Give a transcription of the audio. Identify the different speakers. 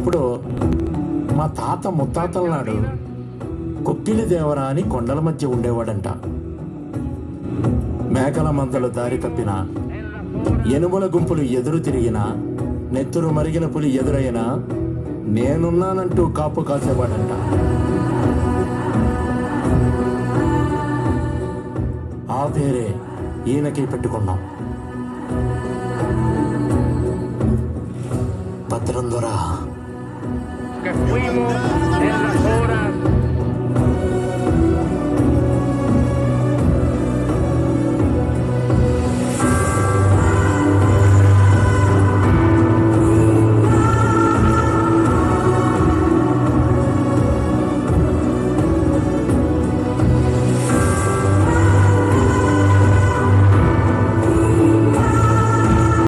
Speaker 1: ఎప్పుడో మా తాత ముత్తాతల నాడు కొక్కిలి దేవరా అని కొండల మధ్య ఉండేవాడంట. మేకల మందలు దారి తప్పినా, ఎనుముల గుంపులు ఎదురు తిరిగినా, నెత్తురు మరిగిన పులి ఎదురైనా నేనున్నానంటూ కాపు కాసేవాడంట. ఆ పేరే ఈయనకి పెట్టుకున్నాం. భద్రం దొర.